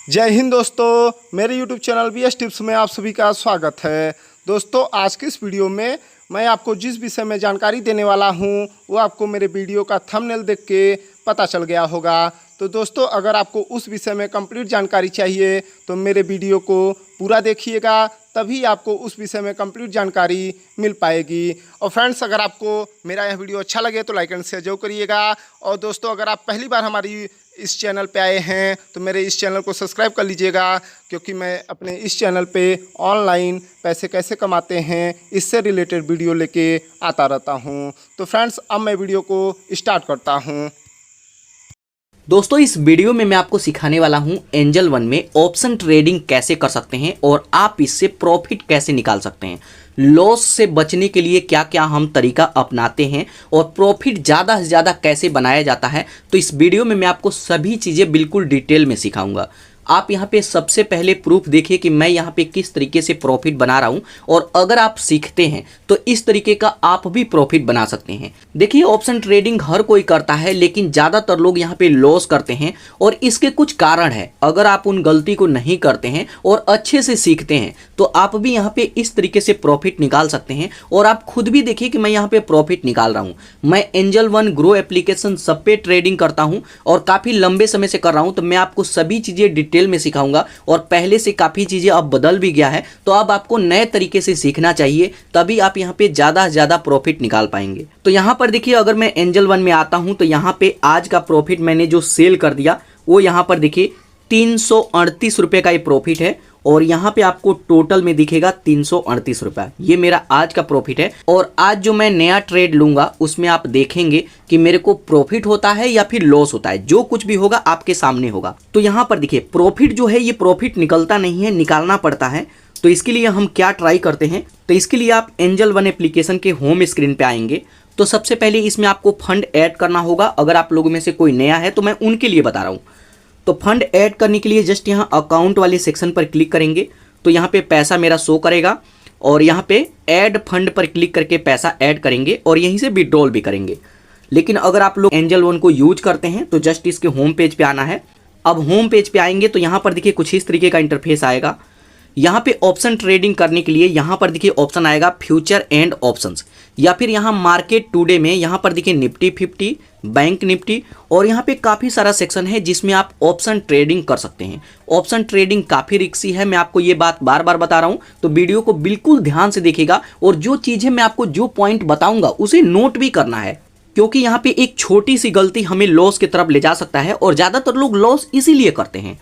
जय हिंद दोस्तों, मेरे YouTube चैनल BS टिप्स में आप सभी का स्वागत है। दोस्तों, आज के इस वीडियो में मैं आपको जिस विषय में जानकारी देने वाला हूं वो आपको मेरे वीडियो का थंबनेल देख के पता चल गया होगा। तो दोस्तों, अगर आपको उस विषय में कंप्लीट जानकारी चाहिए तो मेरे वीडियो को पूरा देखिएगा, तभी आपको उस विषय में कंप्लीट जानकारी मिल पाएगी। और फ्रेंड्स, अगर आपको मेरा यह वीडियो अच्छा लगे तो लाइक एंड शेयर जरूर करिएगा। और दोस्तों, अगर आप पहली बार हमारी इस चैनल पे आए हैं तो मेरे इस चैनल को सब्सक्राइब कर लीजिएगा, क्योंकि मैं अपने इस चैनल पे ऑनलाइन पैसे कैसे कमाते हैं इससे रिलेटेड वीडियो लेके आता रहता हूं। तो फ्रेंड्स, अब मैं वीडियो को स्टार्ट करता हूं। दोस्तों, इस वीडियो में मैं आपको सिखाने वाला हूं एंजल वन में ऑप्शन ट्रेडिंग कैसे कर सकते हैं और आप इससे प्रॉफिट कैसे निकाल सकते हैं। लॉस से बचने के लिए क्या क्या हम तरीका अपनाते हैं और प्रॉफिट ज़्यादा से ज़्यादा कैसे बनाया जाता है, तो इस वीडियो में मैं आपको सभी चीज़ें बिल्कुल डिटेल में सिखाऊंगा। आप यहाँ पे सबसे पहले प्रूफ देखिए कि मैं यहाँ पे किस तरीके से प्रॉफिट बना रहा हूँ, और अगर आप सीखते हैं तो इस तरीके का आप भी प्रॉफिट बना सकते हैं। देखिए, ऑप्शन ट्रेडिंग हर कोई करता है, लेकिन ज़्यादातर लोग यहाँ पे लॉस करते हैं और इसके कुछ कारण है। अगर आप उन गलती को नहीं करते हैं और अच्छे से सीखते हैं तो आप भी यहाँ पे इस तरीके से प्रॉफिट निकाल सकते हैं। और आप खुद भी देखिए कि मैं यहाँ पे प्रॉफिट निकाल रहा हूँ। मैं एंजल वन, ग्रो एप्लीकेशन सब पे ट्रेडिंग करता हूँ और काफ़ी लंबे समय से कर रहा हूँ। तो मैं आपको सभी चीज़ें डिटेल में सिखाऊंगा, और पहले से काफ़ी चीज़ें अब बदल भी गया है, तो अब आपको नए तरीके से सीखना चाहिए, तभी आप यहाँ पे ज़्यादा से ज़्यादा प्रॉफिट निकाल पाएंगे। तो यहाँ पर देखिए, अगर मैं एंजल वन में आता हूँ तो यहाँ पे आज का प्रॉफिट मैंने जो सेल कर दिया वो यहाँ पर देखिए 338 रुपये का ये प्रॉफिट है, और यहाँ पे आपको टोटल में दिखेगा 338 रुपये। ये मेरा आज का प्रॉफिट है। और आज जो मैं नया ट्रेड लूंगा उसमें आप देखेंगे कि मेरे को प्रॉफिट होता है या फिर लॉस होता है। जो कुछ भी होगा आपके सामने होगा। तो यहाँ पर देखिए, प्रॉफिट जो है ये प्रॉफिट निकलता नहीं है, निकालना पड़ता है। तो इसके लिए हम क्या ट्राई करते हैं, तो इसके लिए आप एंजल वन एप्लीकेशन के होम स्क्रीन पे आएंगे। तो सबसे पहले इसमें आपको फंड ऐड करना होगा। अगर आप लोगों में से कोई नया है तो मैं उनके लिए बता रहा हूँ। तो फंड ऐड करने के लिए जस्ट यहाँ अकाउंट वाले सेक्शन पर क्लिक करेंगे तो यहाँ पे पैसा मेरा शो करेगा, और यहाँ पे ऐड फंड पर क्लिक करके पैसा ऐड करेंगे और यहीं से विड्रॉल भी करेंगे। लेकिन अगर आप लोग एंजल वन को यूज करते हैं तो जस्ट इसके होम पेज पे आना है। अब होम पेज पे आएंगे तो यहाँ पर देखिए कुछ इस तरीके का इंटरफेस आएगा। यहाँ पे ऑप्शन ट्रेडिंग करने के लिए यहाँ पर देखिए ऑप्शन आएगा फ्यूचर एंड ऑप्शंस, या फिर यहाँ मार्केट टुडे में यहाँ पर देखिए निफ्टी 50, बैंक निफ्टी, और यहाँ पे काफ़ी सारा सेक्शन है जिसमें आप ऑप्शन ट्रेडिंग कर सकते हैं। ऑप्शन ट्रेडिंग काफ़ी रिस्की है, मैं आपको ये बात बार बार बता रहा हूँ, तो वीडियो को बिल्कुल ध्यान से देखिएगा। और जो चीज़ें मैं आपको जो पॉइंट बताऊँगा उसे नोट भी करना है, क्योंकि यहाँ पे एक छोटी सी गलती हमें लॉस की तरफ ले जा सकता है, और ज़्यादातर लोग लॉस इसीलिए करते हैं।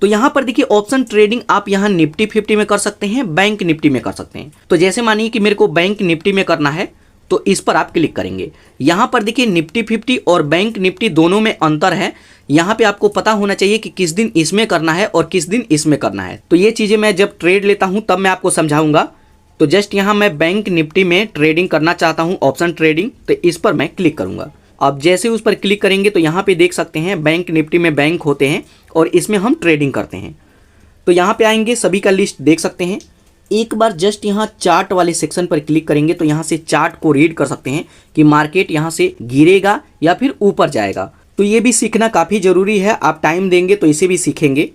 तो यहाँ पर देखिए ऑप्शन ट्रेडिंग आप यहाँ निफ्टी 50 में कर सकते हैं, बैंक निफ्टी में कर सकते हैं। तो जैसे मानिए कि मेरे को बैंक निफ्टी में करना है तो इस पर आप क्लिक करेंगे। यहाँ पर देखिए निफ्टी 50 और बैंक निफ्टी दोनों में अंतर है। यहाँ पे आपको पता होना चाहिए कि किस दिन इसमें करना है और किस दिन इसमें करना है। तो ये चीज़ें मैं जब ट्रेड लेता हूँ तब मैं आपको समझाऊंगा। तो जस्ट यहाँ मैं बैंक निफ्टी में ट्रेडिंग करना चाहता हूँ, ऑप्शन ट्रेडिंग, तो इस पर मैं क्लिक करूँगा। अब जैसे उस पर क्लिक करेंगे तो यहाँ पे देख सकते हैं बैंक निफ्टी में बैंक होते हैं और इसमें हम ट्रेडिंग करते हैं। तो यहाँ पे आएंगे, सभी का लिस्ट देख सकते हैं। एक बार जस्ट यहाँ चार्ट वाले सेक्शन पर क्लिक करेंगे तो यहाँ से चार्ट को रीड कर सकते हैं कि मार्केट यहाँ से गिरेगा या फिर ऊपर जाएगा। तो ये भी सीखना काफ़ी ज़रूरी है, आप टाइम देंगे तो इसे भी सीखेंगे।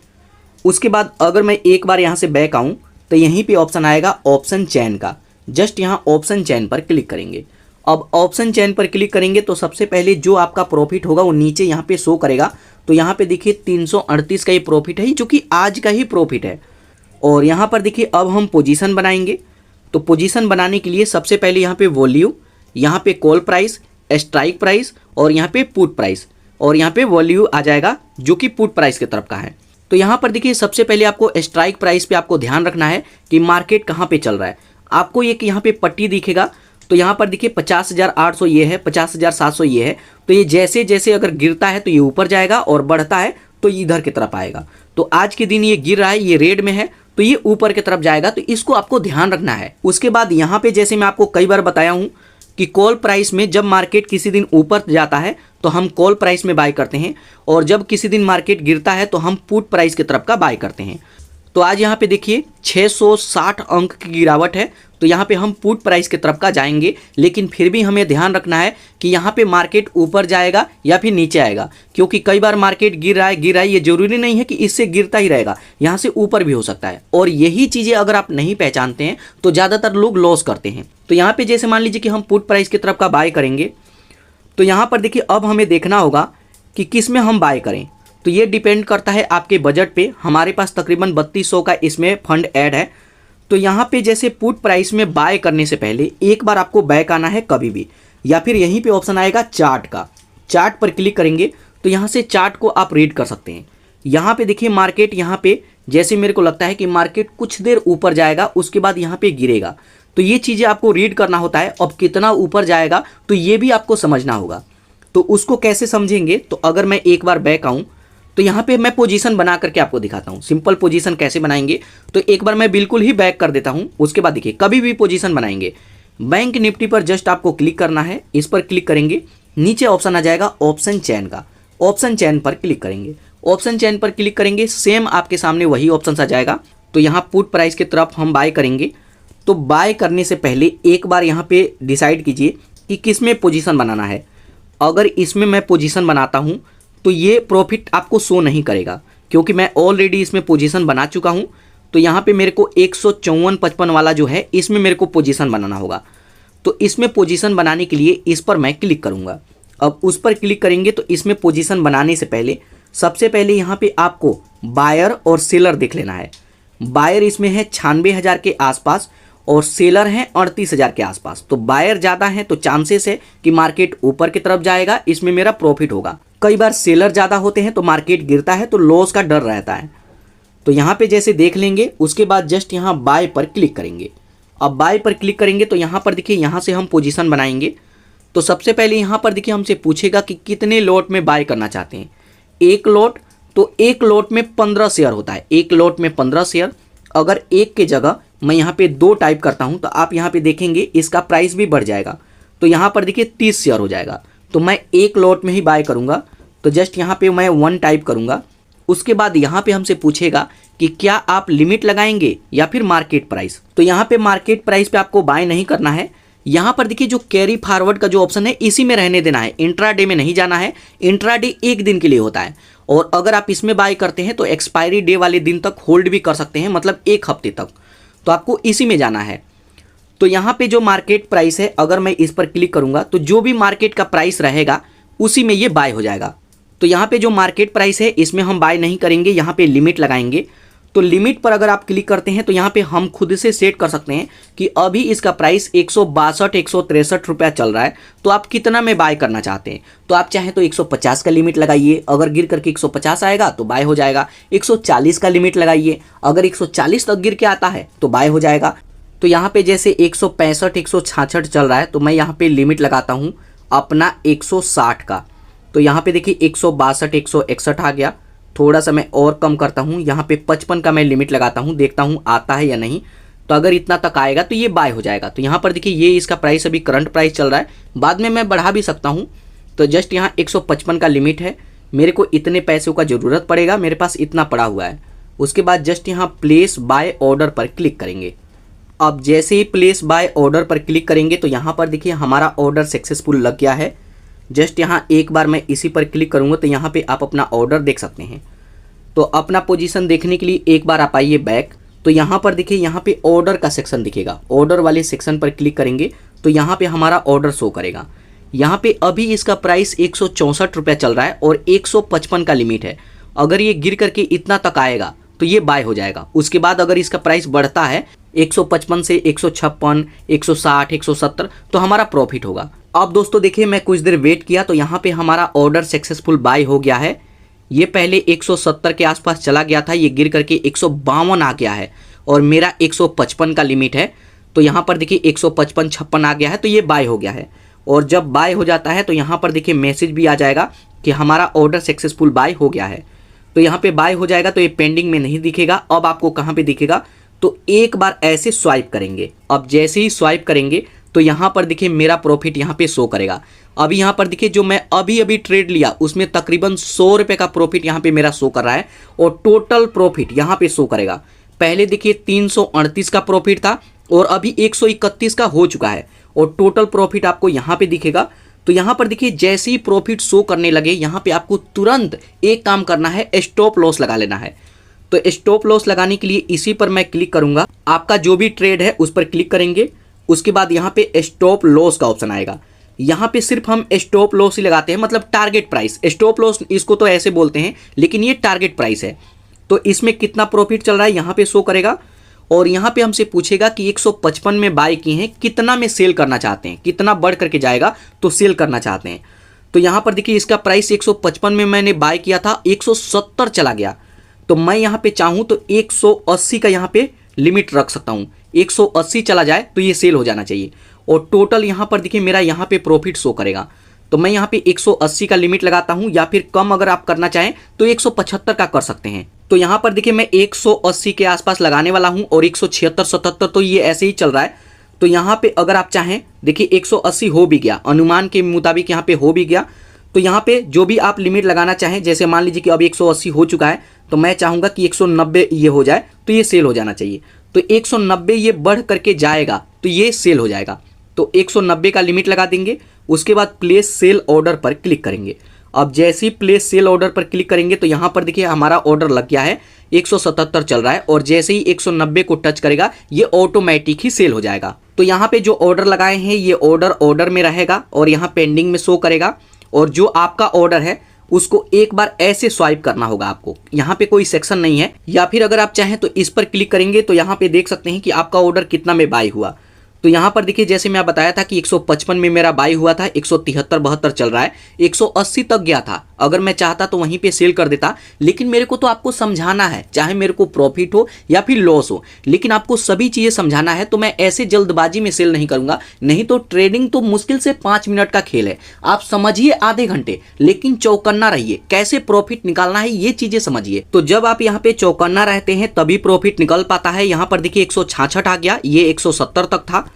उसके बाद अगर मैं एक बार यहाँ से बैक आऊँ तो यहीं पर ऑप्शन आएगा ऑप्शन चैन का। जस्ट यहाँ ऑप्शन चैन पर क्लिक करेंगे। अब ऑप्शन चैन पर क्लिक करेंगे तो सबसे पहले जो आपका प्रॉफिट होगा वो नीचे यहाँ पे शो करेगा। तो यहाँ पे देखिए 338 का ये प्रॉफिट है, जो कि आज का ही प्रॉफिट है। और यहाँ पर देखिए अब हम पोजीशन बनाएंगे। तो पोजीशन बनाने के लिए सबसे पहले यहाँ पे वॉल्यू, यहाँ पे कॉल प्राइस, स्ट्राइक प्राइस, और यहाँ पे पुट प्राइस, और यहाँ पे वॉल्यू आ जाएगा जो कि पुट प्राइस की तरफ का है। तो यहाँ पर देखिए सबसे पहले आपको स्ट्राइक प्राइस पे आपको ध्यान रखना है कि मार्केट कहाँ पे चल रहा है। आपको एक यहाँ पे पट्टी दिखेगा, तो यहाँ पर देखिए 50,800 ये है, 50,700 ये है। तो ये जैसे जैसे अगर गिरता है तो ये ऊपर जाएगा और बढ़ता है तो ये इधर की तरफ आएगा। तो आज के दिन ये गिर रहा है, ये रेड में है, तो ये ऊपर की तरफ जाएगा। तो इसको आपको ध्यान रखना है। उसके बाद यहाँ पे जैसे मैं आपको कई बार बताया हूँ कि कॉल प्राइस में जब मार्केट किसी दिन ऊपर जाता है तो हम कॉल प्राइस में बाय करते हैं, और जब किसी दिन मार्केट गिरता है तो हम पुट प्राइस की तरफ का बाय करते हैं। तो आज यहाँ पे देखिए 660 अंक की गिरावट है। तो यहाँ पे हम पुट प्राइस की तरफ का जाएंगे, लेकिन फिर भी हमें ध्यान रखना है कि यहाँ पे मार्केट ऊपर जाएगा या फिर नीचे आएगा, क्योंकि कई बार मार्केट गिर रहा है, ये जरूरी नहीं है कि इससे गिरता ही रहेगा, यहाँ से ऊपर भी हो सकता है। और यही चीज़ें अगर आप नहीं पहचानते हैं तो ज़्यादातर लोग लॉस करते हैं। तो यहाँ पे जैसे मान लीजिए कि हम पुट प्राइस की तरफ का बाय करेंगे, तो यहाँ पर देखिए अब हमें देखना होगा कि किस में हम बाय करें। तो ये डिपेंड करता है आपके बजट पे। हमारे पास तकरीबन 3200 का इसमें फंड ऐड है। तो यहाँ पे जैसे पुट प्राइस में बाय करने से पहले एक बार आपको बैक आना है कभी भी, या फिर यहीं पे ऑप्शन आएगा चार्ट का। चार्ट पर क्लिक करेंगे तो यहाँ से चार्ट को आप रीड कर सकते हैं। यहाँ पे देखिए मार्केट, यहाँ पे जैसे मेरे को लगता है कि मार्केट कुछ देर ऊपर जाएगा, उसके बाद यहाँ पे गिरेगा। तो ये चीज़ें आपको रीड करना होता है। अब कितना ऊपर जाएगा तो ये भी आपको समझना होगा। तो उसको कैसे समझेंगे, तो अगर मैं एक बार बैक आऊँ तो यहाँ पे मैं पोजीशन बना करके आपको दिखाता हूँ। सिंपल पोजीशन कैसे बनाएंगे, तो एक बार मैं बिल्कुल ही बैक कर देता हूँ। उसके बाद देखिए कभी भी पोजीशन बनाएंगे, बैंक निफ्टी पर जस्ट आपको क्लिक करना है। इस पर क्लिक करेंगे, नीचे ऑप्शन आ जाएगा ऑप्शन चेन का। ऑप्शन चेन पर क्लिक करेंगे। ऑप्शन चेन पर क्लिक करेंगे, सेम आपके सामने वही ऑप्शन आ जाएगा। तो यहाँ पुट प्राइस की तरफ हम बाय करेंगे। तो बाय करने से पहले एक बार यहाँ पे डिसाइड कीजिए कि किस में पोजीशन बनाना है। अगर इसमें मैं पोजीशन बनाता हूँ तो ये प्रॉफिट आपको शो नहीं करेगा, क्योंकि मैं ऑलरेडी इसमें पोजीशन बना चुका हूँ। तो यहाँ पे मेरे को 154.55 वाला जो है, इसमें मेरे को पोजीशन बनाना होगा। तो इसमें पोजीशन बनाने के लिए इस पर मैं क्लिक करूँगा। अब उस पर क्लिक करेंगे तो इसमें पोजीशन बनाने से पहले सबसे पहले यहाँ पे आपको बायर और सेलर देख लेना है। बायर इसमें है 96,000 के आसपास और सेलर हैं 38,000 के आसपास। तो बायर ज़्यादा है तो चांसेस है कि मार्केट ऊपर की तरफ जाएगा, इसमें मेरा प्रॉफिट होगा। कई बार सेलर ज़्यादा होते हैं तो मार्केट गिरता है तो लॉस का डर रहता है। तो यहाँ पे जैसे देख लेंगे, उसके बाद जस्ट यहाँ बाय पर क्लिक करेंगे। अब बाय पर क्लिक करेंगे तो यहाँ पर देखिए, यहाँ से हम पोजीशन बनाएंगे। तो सबसे पहले यहाँ पर देखिए हमसे पूछेगा कि कितने लॉट में बाय करना चाहते हैं। एक लॉट, तो एक लॉट में 15 शेयर होता है। एक लॉट में 15 शेयर। अगर एक के जगह मैं यहाँ पे 2 टाइप करता हूँ तो आप यहाँ पे देखेंगे इसका प्राइस भी बढ़ जाएगा। तो यहाँ पर देखिए 30 शेयर हो जाएगा। तो मैं एक लॉट में ही बाय करूँगा। तो जस्ट यहाँ पे मैं 1 टाइप करूँगा। उसके बाद यहाँ पे हमसे पूछेगा कि क्या आप लिमिट लगाएंगे या फिर मार्केट प्राइस। तो यहाँ पे मार्केट प्राइस पे आपको बाय नहीं करना है। यहाँ पर देखिए जो कैरी फॉरवर्ड का जो ऑप्शन है, इसी में रहने देना है। इंट्राडे में नहीं जाना है। इंट्राडे एक दिन के लिए होता है, और अगर आप इसमें बाय करते हैं तो एक्सपायरी डे वाले दिन तक होल्ड भी कर सकते हैं, मतलब 1 हफ्ते तक। तो आपको इसी में जाना है। तो यहाँ पे जो मार्केट प्राइस है, अगर मैं इस पर क्लिक करूँगा तो जो भी मार्केट का प्राइस रहेगा उसी में ये बाय हो जाएगा। तो यहाँ पे जो मार्केट प्राइस है इसमें हम बाय नहीं करेंगे, यहाँ पे लिमिट लगाएंगे। तो लिमिट पर अगर आप क्लिक करते हैं तो यहाँ पे हम खुद से सेट कर सकते हैं कि अभी इसका प्राइस 162-163 रुपया चल रहा है, तो आप कितना में बाय करना चाहते हैं। तो आप चाहें तो 150 का लिमिट लगाइए, अगर गिर करके 150 आएगा तो बाय हो जाएगा। 140 का लिमिट लगाइए, अगर 140 तक गिर के आता है तो बाय हो जाएगा। तो यहाँ पे जैसे 165-166 चल रहा है, तो मैं यहाँ पे लिमिट लगाता हूँ अपना 160 का। तो यहाँ पे देखिए 162-161 आ गया। थोड़ा सा मैं और कम करता हूँ, यहाँ पे 55 का मैं लिमिट लगाता हूँ, देखता हूँ आता है या नहीं। तो अगर इतना तक आएगा तो ये बाय हो जाएगा। तो यहाँ पर देखिए ये इसका प्राइस अभी करंट प्राइस चल रहा है, बाद में मैं बढ़ा भी सकता हूँ। तो जस्ट यहाँ 155 का लिमिट है, मेरे को इतने पैसों का ज़रूरत पड़ेगा, मेरे पास इतना पड़ा हुआ है। उसके बाद जस्ट यहाँ प्लेस बाय ऑर्डर पर क्लिक करेंगे। अब जैसे ही प्लेस बाय ऑर्डर पर क्लिक करेंगे तो यहाँ पर देखिए हमारा ऑर्डर सक्सेसफुल लग गया है। जस्ट यहाँ एक बार मैं इसी पर क्लिक करूँगा तो यहाँ पे आप अपना ऑर्डर देख सकते हैं। तो अपना पोजीशन देखने के लिए एक बार आप आइए बैक। तो यहाँ पर देखिए, यहाँ पे ऑर्डर का सेक्शन दिखेगा। ऑर्डर वाले सेक्शन पर क्लिक करेंगे तो यहाँ पे हमारा ऑर्डर शो करेगा। यहाँ पे अभी इसका प्राइस 164 रुपया चल रहा है और 155 का लिमिट है। अगर ये गिर करके इतना तक आएगा तो ये बाय हो जाएगा। उसके बाद अगर इसका प्राइस बढ़ता है 155 से 156, 160, 170 तो हमारा प्रॉफिट होगा। अब दोस्तों देखिए, मैं कुछ देर वेट किया तो यहाँ पे हमारा ऑर्डर सक्सेसफुल बाय हो गया है। ये पहले 170 के आसपास चला गया था, ये गिर करके 152 आ गया है और मेरा 155 का लिमिट है। तो यहाँ पर देखिए 155-56 आ गया है, तो ये बाय हो गया है। और जब बाय हो जाता है तो यहाँ पर देखिए मैसेज भी आ जाएगा कि हमारा ऑर्डर सक्सेसफुल बाय हो गया है। तो यहाँ पे बाय हो जाएगा तो ये पेंडिंग में नहीं दिखेगा। अब आपको कहाँ पे दिखेगा, तो एक बार ऐसे स्वाइप करेंगे। अब जैसे ही स्वाइप करेंगे तो यहाँ पर देखिए मेरा प्रॉफिट यहाँ पे शो करेगा। अभी यहाँ पर देखिए जो मैं अभी ट्रेड लिया उसमें तकरीबन 100 रुपये का प्रॉफिट यहाँ पे मेरा शो कर रहा है और टोटल प्रॉफिट यहाँ पे शो करेगा। पहले देखिए 338 का प्रॉफिट था और अभी 131 का हो चुका है और टोटल प्रॉफिट आपको यहाँ पे दिखेगा। तो यहाँ पर देखिए जैसे ही प्रॉफिट शो करने लगे यहाँ पे आपको तुरंत एक काम करना है, स्टॉप लॉस लगा लेना है। तो स्टॉप लॉस लगाने के लिए इसी पर मैं क्लिक करूंगा, आपका जो भी ट्रेड है उस पर क्लिक करेंगे। उसके बाद यहाँ पे स्टॉप लॉस का ऑप्शन आएगा, यहाँ पे सिर्फ हम स्टॉप लॉस ही लगाते हैं, मतलब टारगेट प्राइस। स्टॉप लॉस इसको तो ऐसे बोलते हैं, लेकिन ये टारगेट प्राइस है। तो इसमें कितना प्रॉफिट चल रहा है यहाँ पे शो करेगा और यहाँ पे हमसे पूछेगा कि 155 में बाय किए हैं, कितना में सेल करना चाहते हैं, कितना बढ़ करके जाएगा तो सेल करना चाहते हैं। तो यहाँ पर देखिए इसका प्राइस 155 में मैंने बाय किया था, 170 चला गया। तो मैं यहाँ पे चाहूँ तो 180 का यहाँ पे लिमिट रख सकता हूँ, 180 चला जाए तो ये सेल हो जाना चाहिए। और टोटल यहाँ पर देखिए मेरा यहाँ पे प्रॉफिट शो करेगा। तो मैं यहाँ पे 180 का लिमिट लगाता हूँ, या फिर कम अगर आप करना चाहें तो 175 का कर सकते हैं। तो यहाँ पर देखिए मैं 180 के आसपास लगाने वाला हूँ और 176, 77 तो ये ऐसे ही चल रहा है। तो यहाँ पे अगर आप चाहें, देखिए 180 हो भी गया, अनुमान के मुताबिक यहाँ पे हो भी गया। तो यहाँ पे जो भी आप लिमिट लगाना चाहें, जैसे मान लीजिए कि अब 180 हो चुका है तो मैं चाहूँगा कि 190 ये हो जाए तो ये सेल हो जाना चाहिए। तो 190 ये बढ़ करके जाएगा तो ये सेल हो जाएगा। तो 190 का लिमिट लगा देंगे। उसके बाद प्लेस सेल ऑर्डर पर क्लिक करेंगे। अब जैसे ही प्लेस सेल ऑर्डर पर क्लिक करेंगे तो यहाँ पर देखिए हमारा ऑर्डर लग गया है, 177 चल रहा है और जैसे ही 190 को टच करेगा ये ऑटोमेटिक ही सेल हो जाएगा। तो यहाँ पे जो ऑर्डर लगाए हैं ये ऑर्डर में रहेगा और यहाँ पेंडिंग में शो करेगा। और जो आपका ऑर्डर है उसको एक बार ऐसे स्वाइप करना होगा आपको, यहाँ पे कोई सेक्शन नहीं है। या फिर अगर आप चाहें तो इस पर क्लिक करेंगे तो यहाँ पे देख सकते हैं कि आपका ऑर्डर कितना में बाय हुआ। तो यहाँ पर देखिए जैसे मैं बताया था कि 155 में मेरा बाई हुआ था, 173, 72 चल रहा है, 180 तक गया था। अगर मैं चाहता तो वहीं पे सेल कर देता, लेकिन मेरे को तो आपको समझाना है, चाहे मेरे को प्रॉफिट हो या फिर लॉस हो, लेकिन आपको सभी चीज़ें समझाना है। तो मैं ऐसे जल्दबाजी में सेल नहीं करूंगा, नहीं तो ट्रेडिंग तो मुश्किल से 5 मिनट का खेल है, आप समझिए आधे घंटे, लेकिन चौकन्ना रहिए, कैसे प्रॉफिट निकालना है ये चीज़ें समझिए। तो जब आप यहाँ पे चौकन्ना रहते हैं तभी प्रॉफिट निकल पाता है। यहाँ पर देखिए 166 आ गया, ये 170 तक था।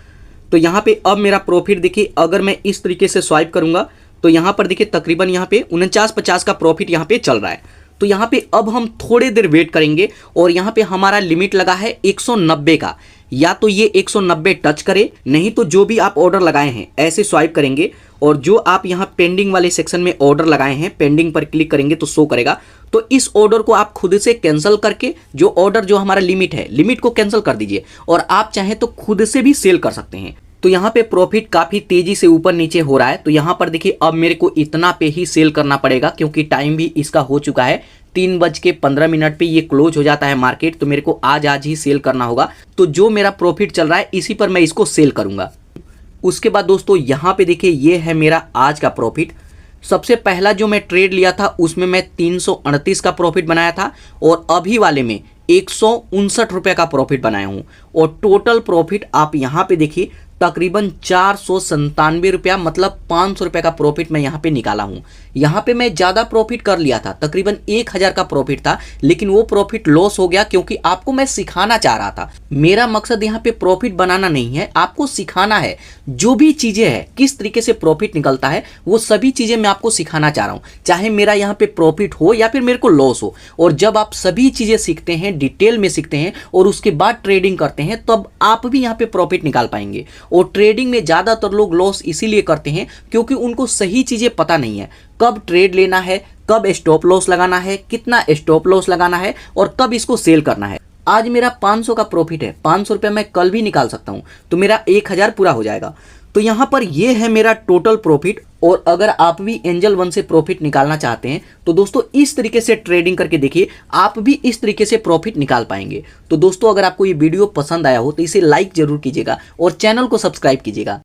तो यहाँ पे अब मेरा प्रॉफिट देखिए, अगर मैं इस तरीके से स्वाइप करूंगा तो यहाँ पर देखिए तकरीबन यहाँ पे 49-50 का प्रॉफिट यहाँ पे चल रहा है। तो यहाँ पे अब हम थोड़ी देर वेट करेंगे और यहाँ पे हमारा लिमिट लगा है 190 का, या तो ये 190 टच करे, नहीं तो जो भी आप ऑर्डर लगाए हैं ऐसे स्वाइप करेंगे और जो आप यहाँ पेंडिंग वाले सेक्शन में ऑर्डर लगाए हैं पेंडिंग पर क्लिक करेंगे तो शो करेगा। तो इस ऑर्डर को आप खुद से कैंसिल करके जो ऑर्डर जो हमारा लिमिट है, लिमिट को कैंसिल कर दीजिए और आप चाहें तो खुद से भी सेल कर सकते हैं। तो यहाँ पे प्रॉफिट काफ़ी तेज़ी से ऊपर नीचे हो रहा है। तो यहाँ पर देखिए अब मेरे को इतना पे ही सेल करना पड़ेगा, क्योंकि टाइम भी इसका हो चुका है, 3:15 पे ये क्लोज हो जाता है मार्केट। तो मेरे को आज ही सेल करना होगा। तो जो मेरा प्रॉफिट चल रहा है इसी पर मैं इसको सेल करूँगा। उसके बाद दोस्तों यहाँ पे देखिए ये है मेरा आज का प्रॉफिट। सबसे पहला जो मैं ट्रेड लिया था उसमें मैं 338 का प्रॉफिट बनाया था और अभी वाले में 159 रुपये का प्रॉफिट बनाया हूँ। और टोटल प्रॉफिट आप यहाँ पे देखिए तकरीबन 497 रुपया, मतलब 500 रुपये का प्रॉफिट मैं यहाँ पे निकाला हूँ। यहाँ पे मैं ज़्यादा प्रॉफिट कर लिया था, तकरीबन 1000 का प्रॉफिट था, लेकिन वो प्रॉफिट लॉस हो गया क्योंकि आपको मैं सिखाना चाह रहा था। मेरा मकसद यहाँ पे प्रॉफिट बनाना नहीं है, आपको सिखाना है। जो भी चीज़ें हैं किस तरीके से प्रॉफिट निकलता है वो सभी चीज़ें मैं आपको सिखाना चाह रहा हूँ, चाहे मेरा यहाँ पे प्रॉफिट हो या फिर मेरे को लॉस हो। और जब आप सभी चीज़ें सीखते हैं, डिटेल में सीखते हैं और उसके बाद ट्रेडिंग करते हैं, तब आप भी यहाँ पे प्रॉफिट निकाल पाएंगे। और ट्रेडिंग में ज़्यादातर लोग लॉस इसीलिए करते हैं क्योंकि उनको सही चीज़ें पता नहीं है, कब ट्रेड लेना है, कब स्टॉप लॉस लगाना है, कितना स्टॉप लॉस लगाना है और कब इसको सेल करना है। आज मेरा 500 का प्रॉफिट है, 500 रुपये मैं कल भी निकाल सकता हूँ, तो मेरा 1000 पूरा हो जाएगा। तो यहाँ पर ये है मेरा टोटल प्रॉफिट। और अगर आप भी एंजल वन से प्रॉफिट निकालना चाहते हैं तो दोस्तों इस तरीके से ट्रेडिंग करके देखिए, आप भी इस तरीके से प्रॉफिट निकाल पाएंगे। तो दोस्तों अगर आपको ये वीडियो पसंद आया हो तो इसे लाइक जरूर कीजिएगा और चैनल को सब्सक्राइब कीजिएगा।